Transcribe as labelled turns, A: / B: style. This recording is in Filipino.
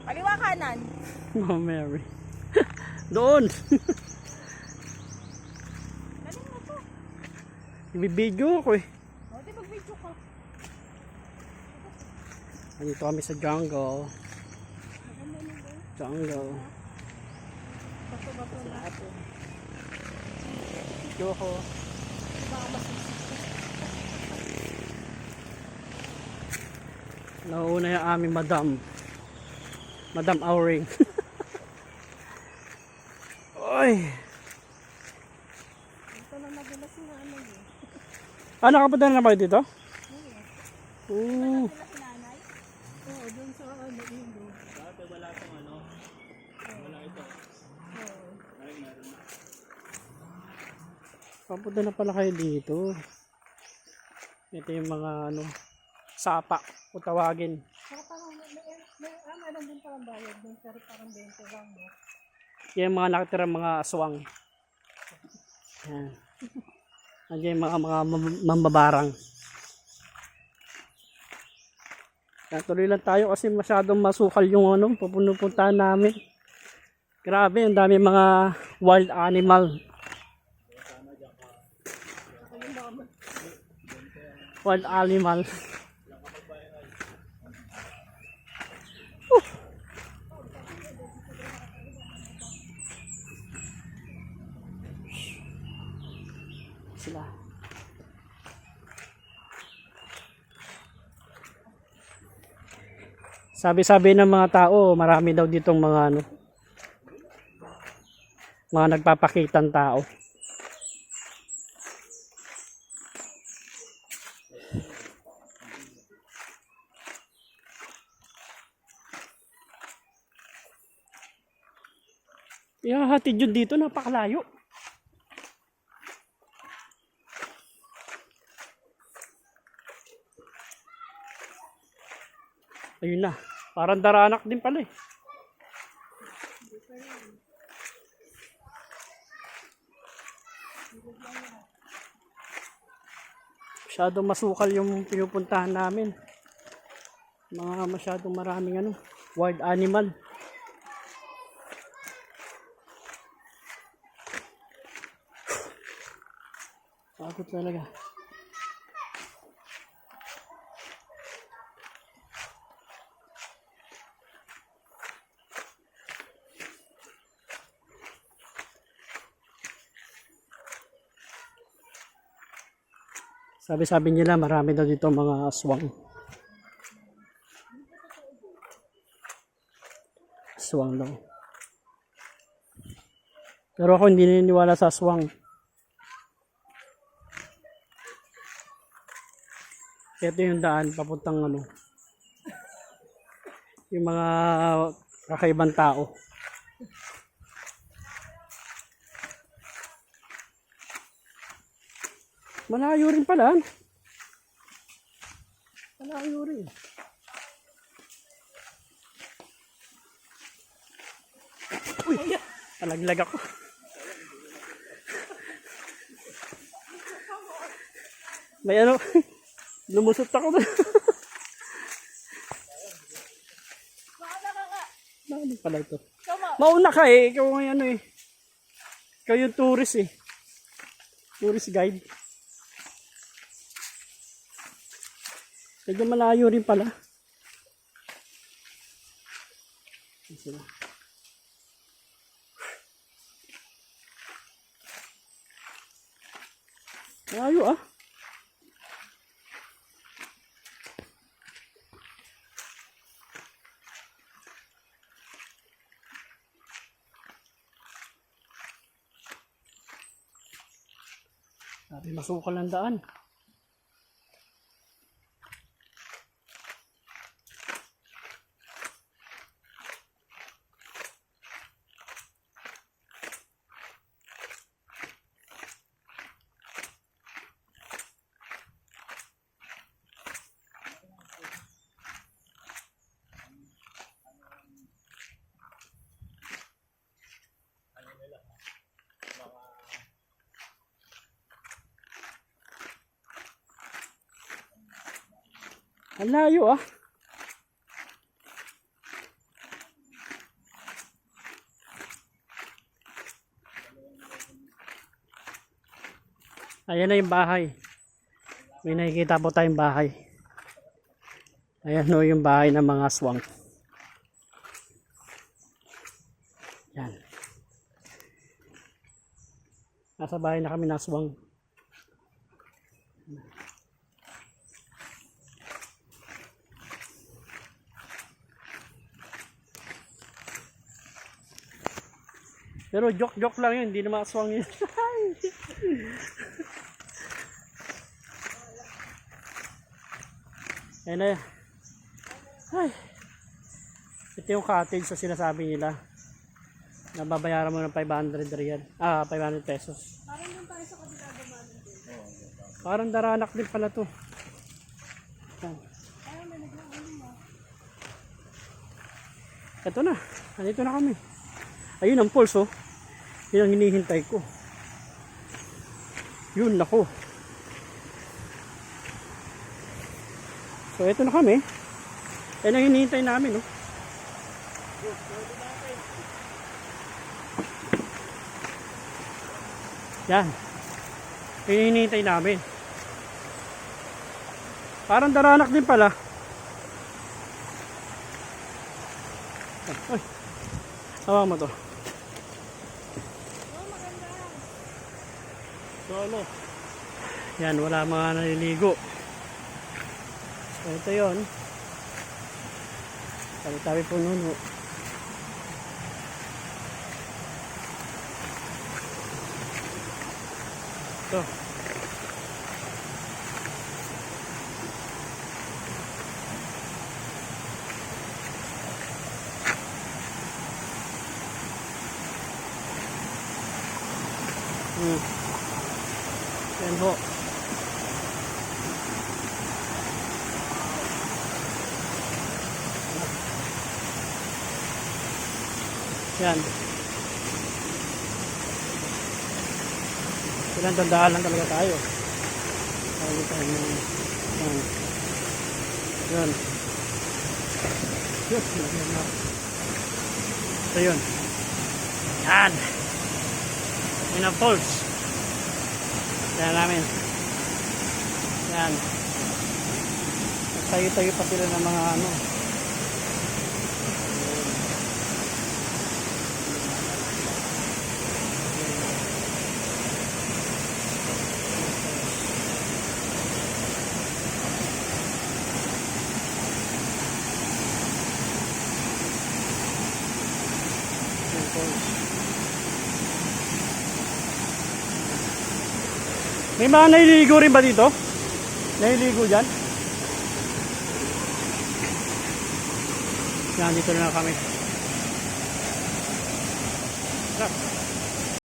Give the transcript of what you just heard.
A: Kaliwa kanan.
B: Mama Mary. Doon.
A: Galing mo to.
B: Ibibidyo ako eh.
A: O, di mag-video ka.
B: Nandito kami sa jungle. Jungle.
A: Bato-bato na ito.
B: Video ako.
A: Baka masisip.
B: Nauna yung aming madam. Madam Auring. Oy.
A: Ito na nagulas na ano yun.
B: Ah, nakapunta na ba kayo dito? Oo.
A: Sila si nanay? Oo, dun sa ano yun.
B: Dati wala itong ano. Wala ito.
A: Oo.
B: Papunta na pala kayo dito. Ito yung mga ano, sapa o tawagin.
A: Saka parang meron din parang bayad dun. Pero parang 20 lang. No?
B: Yung mga nakatirang mga aswang. Yan. Nandiyan yung mga mambabarang. Yan, tuloy lang tayo kasi masyadong masukal yung ano, pupuntahan namin. Grabe, ang dami mga wild animal. Wild animal. Sila. Sabi-sabi ng mga tao, marami daw ditong mga ano, mga nagpapakitang tao. Ihahatid yun dito, napakalayo. Ayun na, parang daranak din pala eh. Masyadong masukal yung pinupuntahan namin. Mga masyadong maraming ano, wild animal. Takot talaga. Sabi-sabi nila marami daw dito mga aswang. Aswang daw. Pero ako hindi naniniwala sa aswang. Ito yung daan papuntang ano. Yung mga kakaibang tao. Malayo rin pala. Malayo rin. Uy! Talaglag ako. May ano, lumusot ako doon. Ano pala ito? Mauna ka eh. Ikaw may ano eh. Ikaw yung tourist eh. Tourist guide. Medyo malayo rin pala. Malayo ah. Sabi masukal ang daan. Ang layo ah. Ayan na yung bahay. May nakikita po tayong bahay. Ayan o yung bahay ng mga aswang. Yan. Nasa bahay na kami ng aswang. Pero joke lang yun, hindi naman aswang yun. Ayan na. Ay. Ito yung cottage sa sinasabi nila. Nababayaran mo ng 500 real. 500 pesos.
A: Parang doon tayo sa kabila naman.
B: Parang daranak din pala to. Yan.
A: Ayaw, may naglaano mo.
B: Ito na. Nandito na kami. Ayun ang pulse oh. Yun ang hinihintay ko. Yun ako. So ito na kami. Yan ang hinihintay namin oh. Yan. Yan yung hinihintay namin. Parang daranak din pala. Ay. Hawa mo to.
A: Oh, maganda.
B: Solo. Yan, wala mga naliligo. So ito yun. Tabi-tabi po nuno. Ito. Yan po. Yan. Ilang tandaan lang talaga tayo. Tayo tayo ng yan. Yan. Yes, nagyan na. Ito yun. Yan. Yan ang pulse. Yan namin. Yan. Tayo-tayo pa sila ng mga ano. May mga naliligo rin ba dito? Naliligo dyan? Yan, dito na kami. Tara.